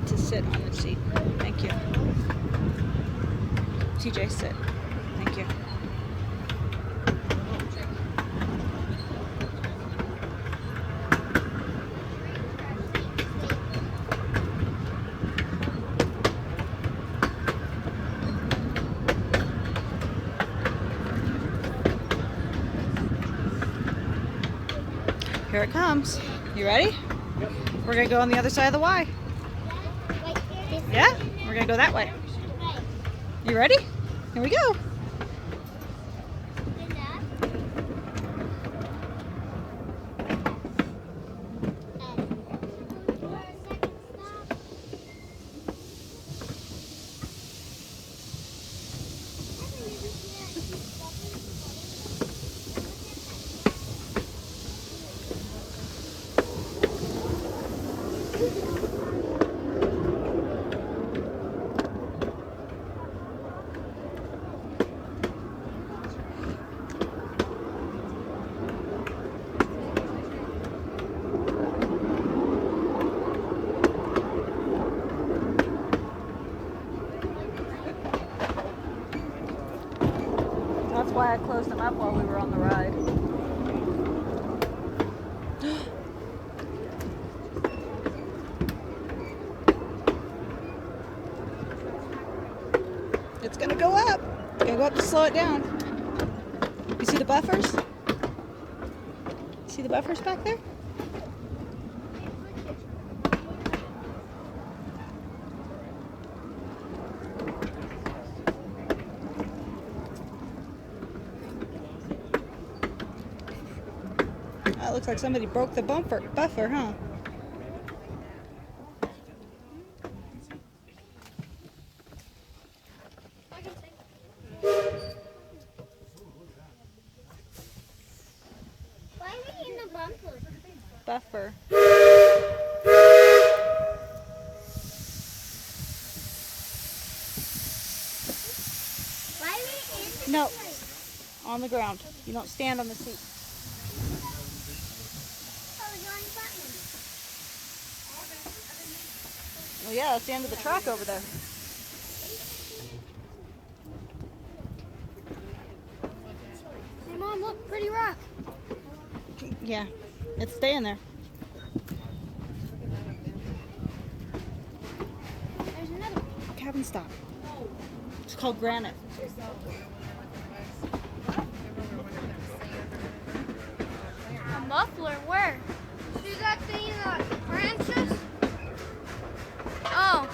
need to sit on the seat. Thank you. TJ, sit. Thank you. Here it comes. You ready? Yep. We're gonna go on the other side of the Y. Yeah? We're gonna go that way. You ready? Here we go. That's why I closed them up while we were on the ride. It's gonna go up. It's gonna go up to slow it down. You see the buffers? See the buffers back there? Oh, it looks like somebody broke the buffer, huh? Why are we in the bumper? Buffer. Why are we in the No, bumper? on the ground. You don't stand on the seat. Oh, you're on the button. Well, yeah, that's the end of the track over there. Hey, Mom, look, pretty rock. Yeah, it's staying there. There's another one. Cabin stop. It's called granite. A muffler, where? See that thing in the branches? Oh.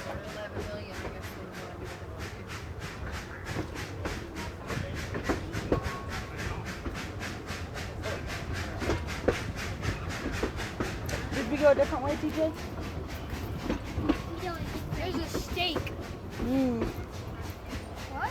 Did we go a different way, TJ? There's a steak. Mmm. What?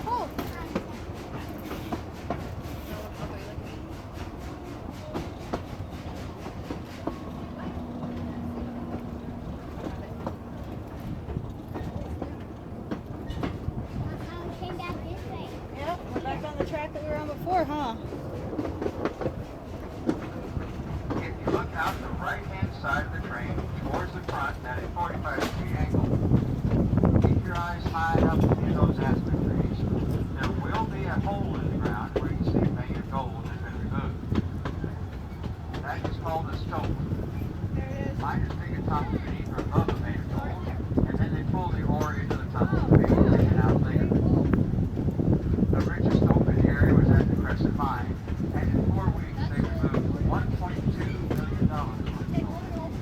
Oh. Came back this way. Yep, we're back on the track that we were on before, huh? If you look out the right-hand side of the train towards the front at a 45-degree angle, keep your eyes high up in those aspen trees. There will be a hole in the ground where you can see a vein of gold has been removed. That is called a stope. Miners dig a tunnel beneath or above the vein of gold, and then they pull the ore into the tunnel to be taken out later. The richest open area was at the Crescent Mine, and in 4 weeks they removed $1.2 million worth of gold.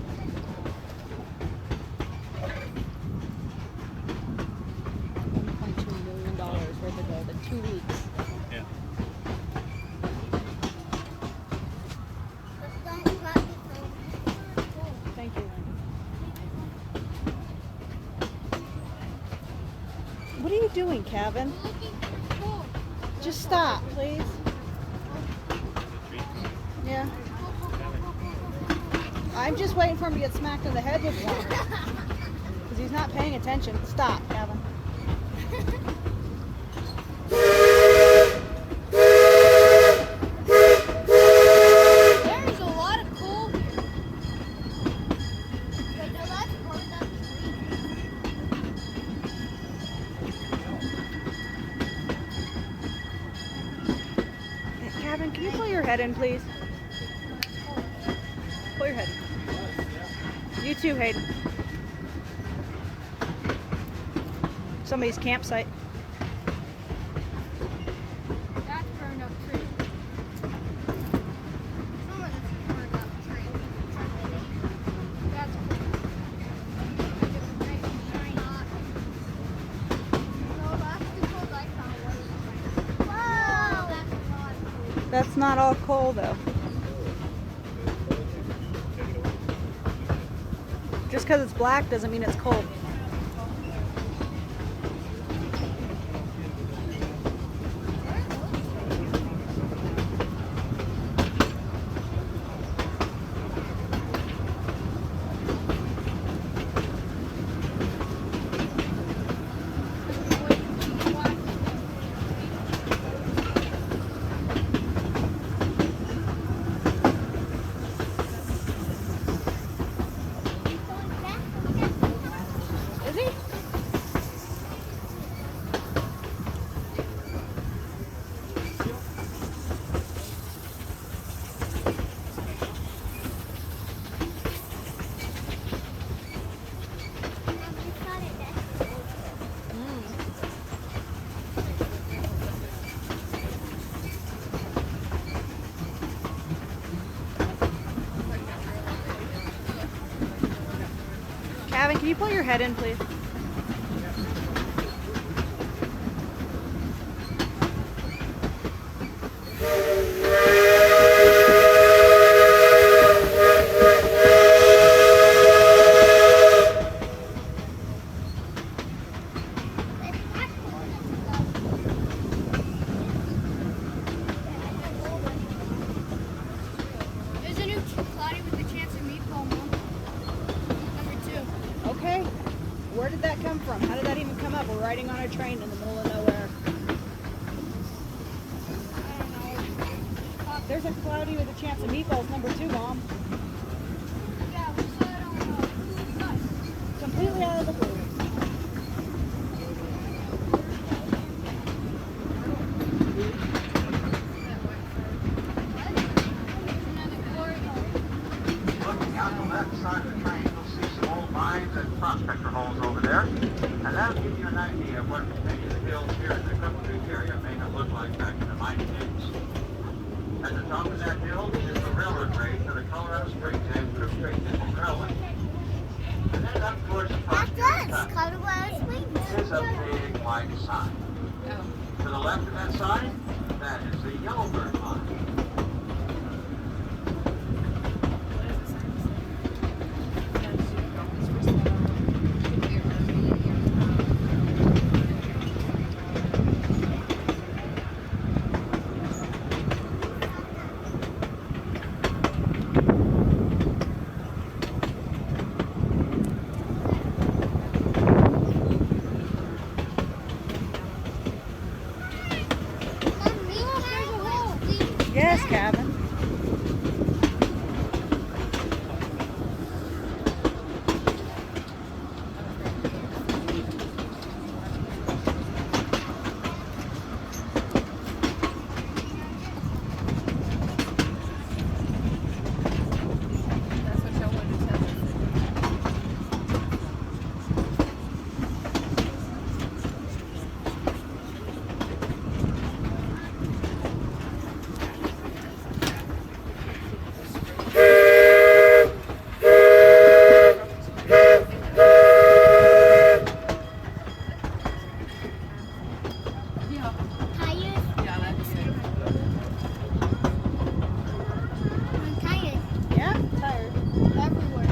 $1.2 million worth of gold in 2 weeks. Yeah. Let's don't drop the phone. Thank you, Wendy. What are you doing, Kevin? Looking for gold. Just stop, please. Yeah. Go, go, go, go, go, go. I'm just waiting for him to get smacked in the head with one. Because he's not paying attention. Stop, Kevin. There's a lot of coal here. Wait, no, that's burned up Hey, Kevin, can you pull your head in, please? Pull your head in. You too, Hayden. Somebody's campsite. That's burned up tree. Some of this is burned up tree. That's cool. No, that's because I found one. Wow! That's not cool. That's not all coal, though. Just because it's black doesn't mean it's coal. Is he? Kevin, can you pull your head in, please? There's a new cloudy with a chance of meatball, Mom. Number 2. Okay. Where did that come from? How did that even come up? We're riding on a train in the middle of nowhere. I don't know. There's a cloudy with a chance of meatballs, number 2, Mom. Yeah, we saw it on Nice. Completely out of the blue. Looking out the left side of the train, you'll see some old mines and prospector holes over there. And that'll give you an idea of what many of the hills here in the Cripple area may have looked like back in the mining days. At the top of that hill is the railroad grade to the Colorado Springs and Crook Creek District Railway. And then up towards the prospector is a big white sign. To the left of that sign, that is the Yellowbird Mine. Yes, Kevin. Yeah, tired. Everywhere.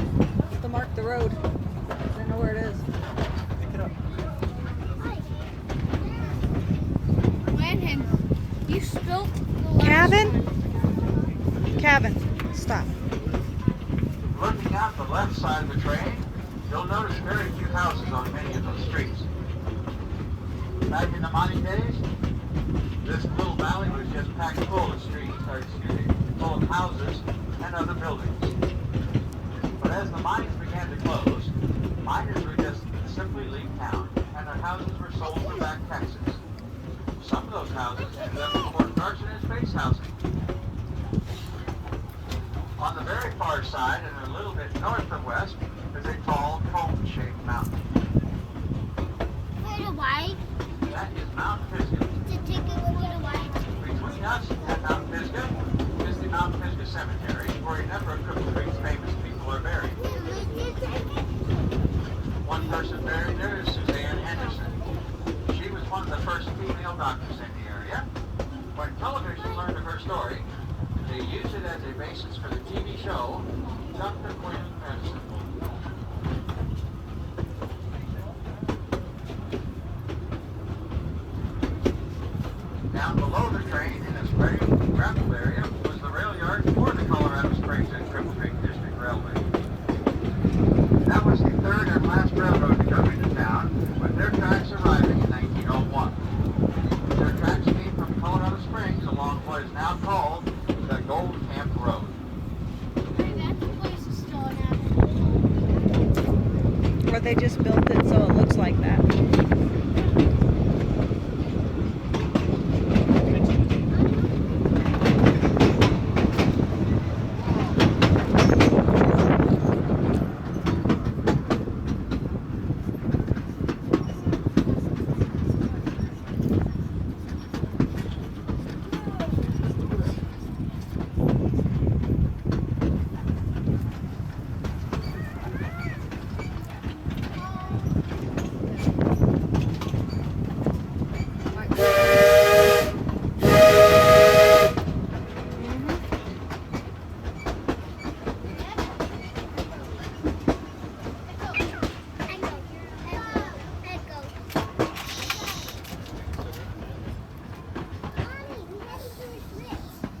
To mark the road. I don't know where it is. Landon, you spilt the last Kevin? one. Kevin, stop. Looking out the left side of the train, you'll notice very few houses on many of those streets. Back in the mining days, this little valley was just packed full of full of houses and other buildings. But as the mines began to close, miners would just simply leave town, and their houses were sold for back taxes. Some of those houses ended up in Fort Carson as base housing. On the very far side, and a little bit north of west, is a tall, cone-shaped mountain. Little white. That is Mount Pisgah. To take a look at a white. Between us and Mount Pisgah is the Mount Pisgah Cemetery, where a number of Cripple Creek's famous people are buried. One person buried there is Suzanne Henderson. She was one of the first female doctors in the area. When television learned of her story, they used it as a basis for the TV show, Dr. Quinn Medicine. Down below the train in a spreading gravel area was the rail yard for the Colorado Springs and Cripple Creek District Railway. That was the third and last railroad to come into town, with their tracks arriving in 1901. Their tracks came from Colorado Springs along what is now called the Gold Camp Road. Hey, that place is still inhabitable. Or they just built it so it looks like that.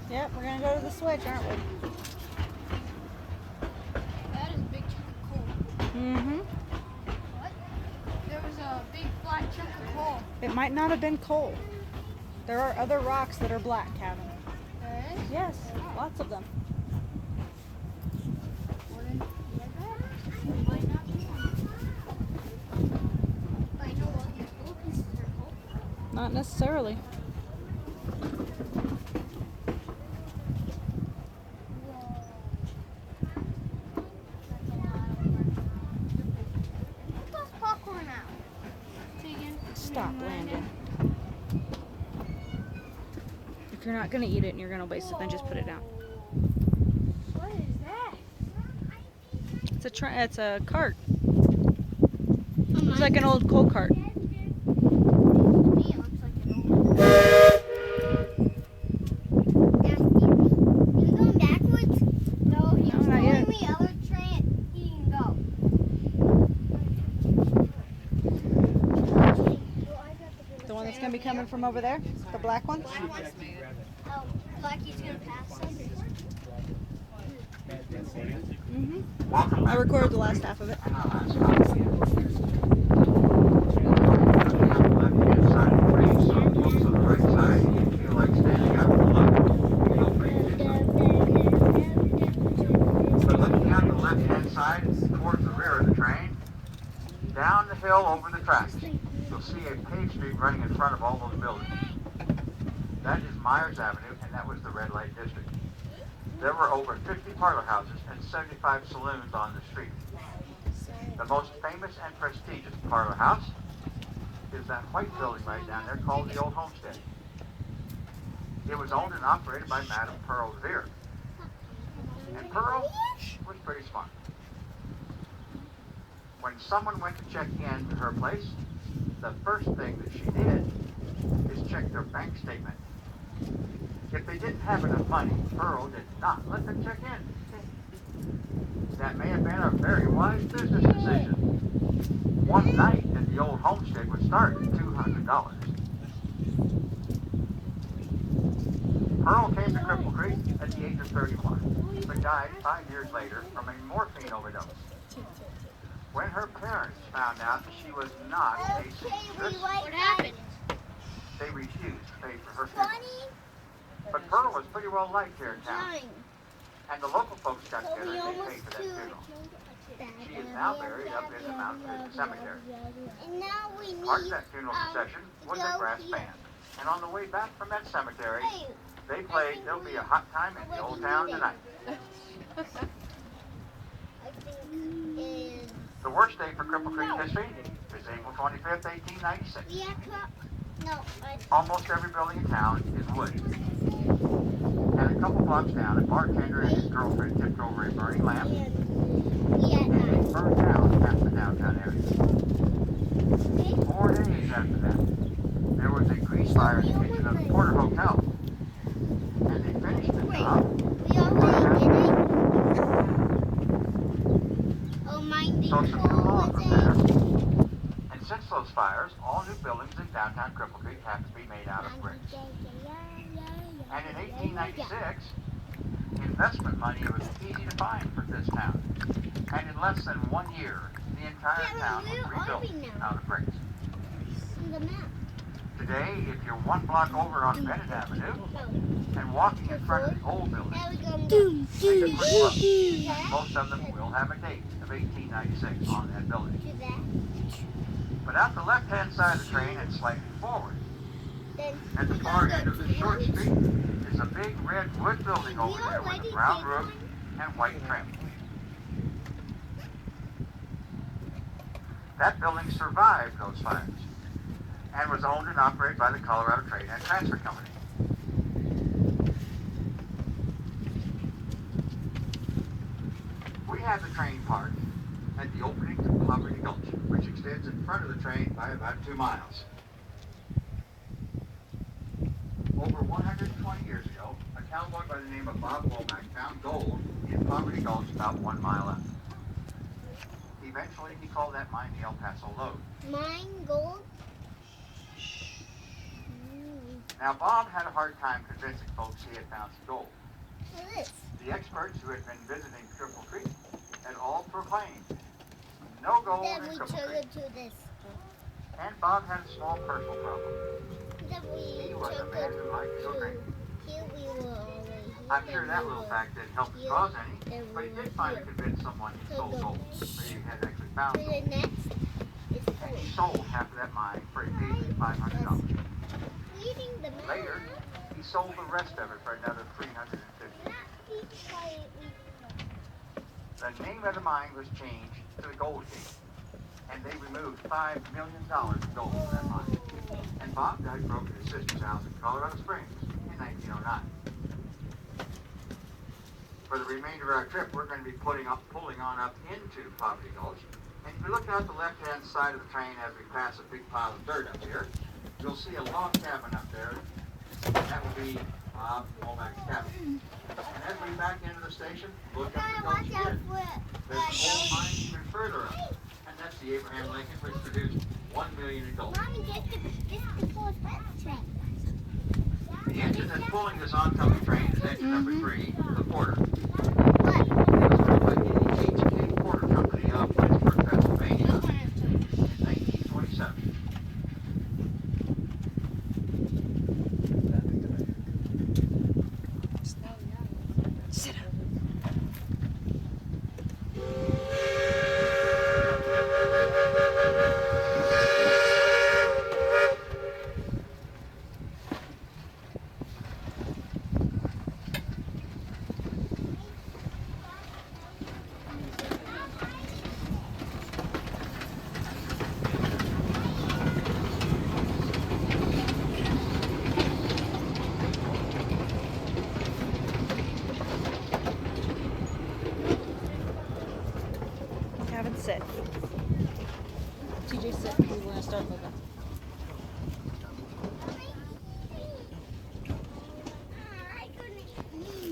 Yep, we're gonna go to the switch, aren't we? That is a big chunk of coal. Mm-hmm. What? There was a big black chunk of coal. It might not have been coal. There are other rocks that are black, Kevin. There is? Yes, lots of them. Might not be one. But I know all these little pieces are coal. Not necessarily. Popcorn out. Say again. Stop, Landon. If you're not gonna eat it and you're gonna waste it, then just put it down. What is that? It's a cart. It's like an old coal cart. To me, it looks like an old. You going backwards? No, he's No, not telling yet. me other train he can go. The one that's gonna be coming from over there? The black one? Oh, Blacky's gonna pass us. Mm-hmm. Welcome I back. recorded the last half of it. And our last stop. Looking at the left-hand side of the train, some folks on the right side, you feel like standing up and look. Feel free to do so. But looking out the left-hand side towards the rear of the train, down the hill over the tracks, you'll see a paved street running in front of all those buildings. That is Myers Avenue, and that was the red light district. There were over 50 parlor houses and 75 saloons on the street. The most famous and prestigious parlor house is that white building right down there called the Old Homestead. It was owned and operated by Madame Pearl Devere. And Pearl was pretty smart. When someone went to check in to her place, the first thing that she did is check their bank statement. If they didn't have enough money, Pearl did not let them check in. That may have been a very wise business decision. One night at the Old Homestead would start at $200. Pearl came to Cripple Creek at the age of 31, but died 5 years later from a morphine overdose. When her parents found out that she was not a seamstress, What happened? they refused to pay for her funeral. But Pearl was pretty well liked here in town, and the local folks got together and they paid for that funeral. She is now buried up in the Mount Pleasant Cemetery. And now we need Part of that funeral procession was a brass band, and on the way back from that cemetery, they played "There'll Be a Hot Time in the Old Town Tonight." The worst day for Cripple Creek history is April 25th, 1896. Almost every building in town is wood. And a couple blocks down, a bartender and his girlfriend tipped over a burning lamp, and they burned down half the downtown area. 4 days after that, there was a grease fire in the kitchen of the Porter Hotel, and they finished the job. So some new laws were passed, and since those fires, all new buildings in downtown Cripple Creek have to be made out of bricks. And in 1896, investment money was easy to find for this town, and in less than 1 year, the entire town was rebuilt out of bricks. Today, if you're 1 block over on Bennett Avenue and walking in front of the old building, take a quick look. Most of them will have a date of 1896 on that building. But out the left-hand side of the train and slightly forward, at the far end of the short street, is a big red wood building over there with a brown roof and white trim. That building survived those fires and was owned and operated by the Colorado Trade and Transfer Company. We have the train parked at the opening to Poverty Gulch, which extends in front of the train by about 2 miles. Over 120 years ago, a cowboy by the name of Bob Womack found gold in Poverty Gulch about 1 mile up. Eventually, he called that mine the El Paso Lode. Mine gold? Now, Bob had a hard time convincing folks he had found some gold. What is this? The experts who had been visiting Cripple Creek had all proclaimed no gold Then in we Cripple took Creek. it to this. And Bob had a small personal problem. Then we He was a took man it who liked to go to drinking. here we were already. I'm sure that little fact didn't help his cause any, but he did finally convince someone he sold gold, or he had actually found To gold. the next is And he sold half of that mine for a measly $500. reading the map. Later, he sold the rest of it for another $350. The name of the mine was changed to the Gold King, and they removed $5 million of gold from that mine. And Bob died broke at his sister's house in Colorado Springs in 1909. For the remainder of our trip, we're going to be pulling on up into Poverty Gulch. And if you look out the left-hand side of the train as we pass a big pile of dirt up here, you'll see a log cabin up there. That will be Bob Womack's cabin. And as we back into the station, look up the gulch again. There's an old mine even further up, and that's the Abraham Lincoln, which produced $1 million in gold. Mommy, get this before it's train. The engine that's pulling this oncoming train is engine number 3, the Porter. What? It was built by the H.K. Porter Company of Pittsburgh, Pennsylvania, in 1927. Sit down. Kevin, sit. TJ, sit. We want to start moving.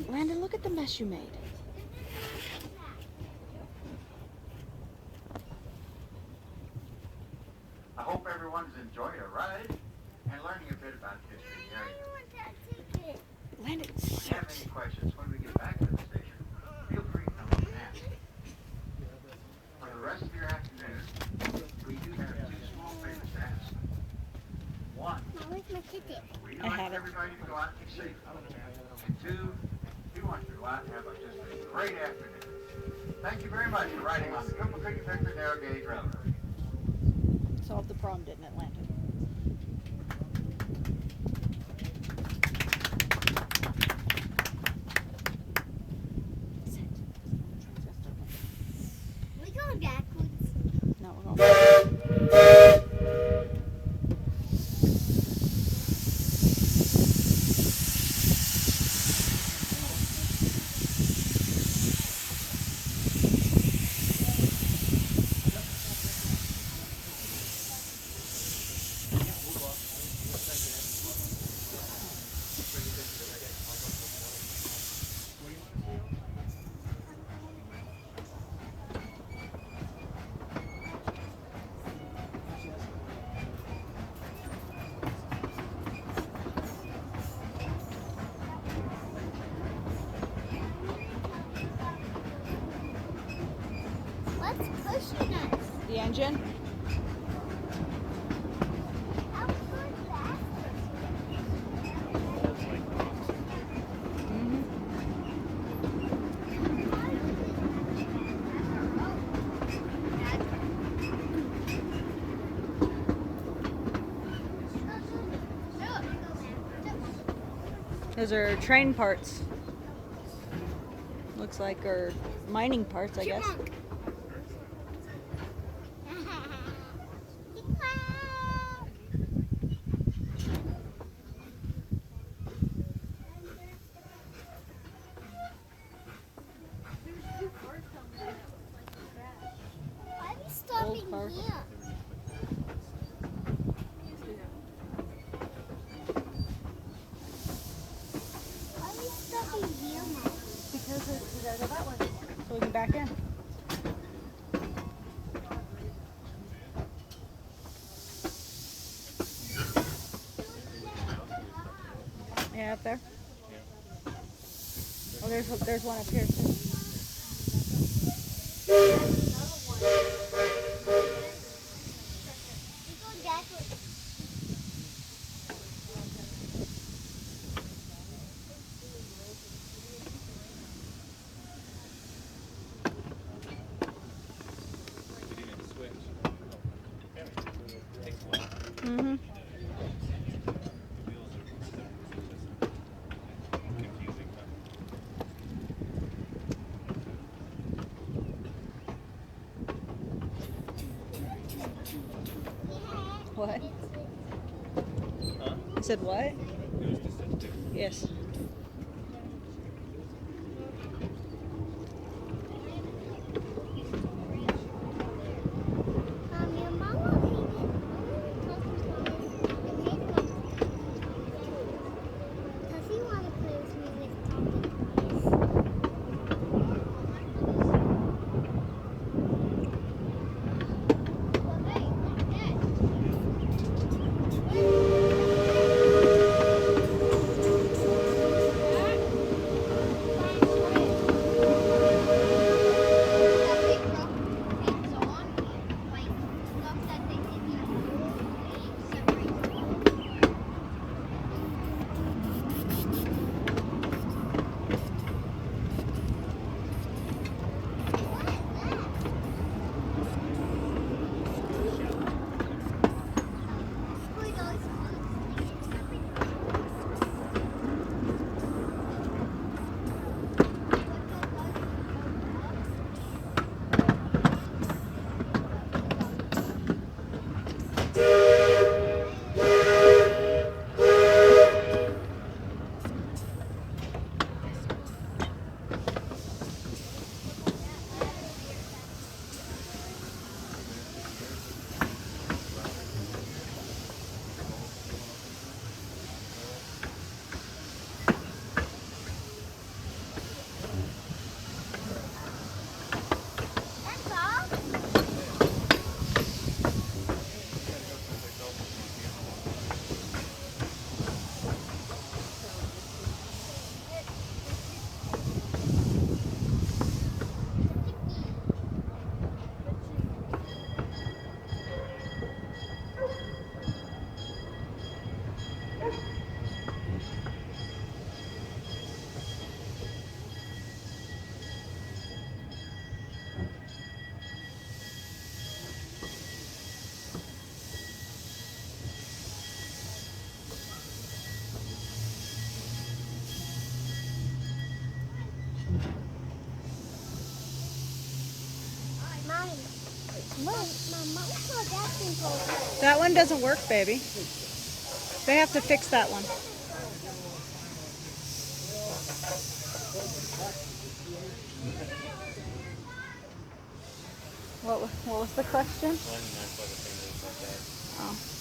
Landon, look at the mess you made. I hope everyone's enjoying a ride and learning a bit about history of the area. Landon, have any questions when we get back to the station, feel free to come up and ask. For the rest of your afternoon, we do have two small favors to ask. One, Where's my ticket? we I like have it. everybody to go out and be safe. And two, we want you to go out and have just a great afternoon. Thank you very much for riding on the Cripple Creek Victor Narrow Gauge Railroad. Solved the problem, didn't it, Landon? We going backwards. No, we're going. What's pushing us? The engine. How far faster? Mm-hmm. Those are train parts. Looks like, or mining parts, I guess. Chipmunk. Why are we stopping Old car. here? Why are we stopping here, Mom? Because we gotta go that way. So we can back in. Yeah, up there. Oh, there's one up here too. We're going backwards. Mm-hmm. What? You said what? Yes. Your mama does he want to play with me with talking toys? That one doesn't work, baby. They have to fix that one. What was the question? One, that's why the fingers like that. Oh.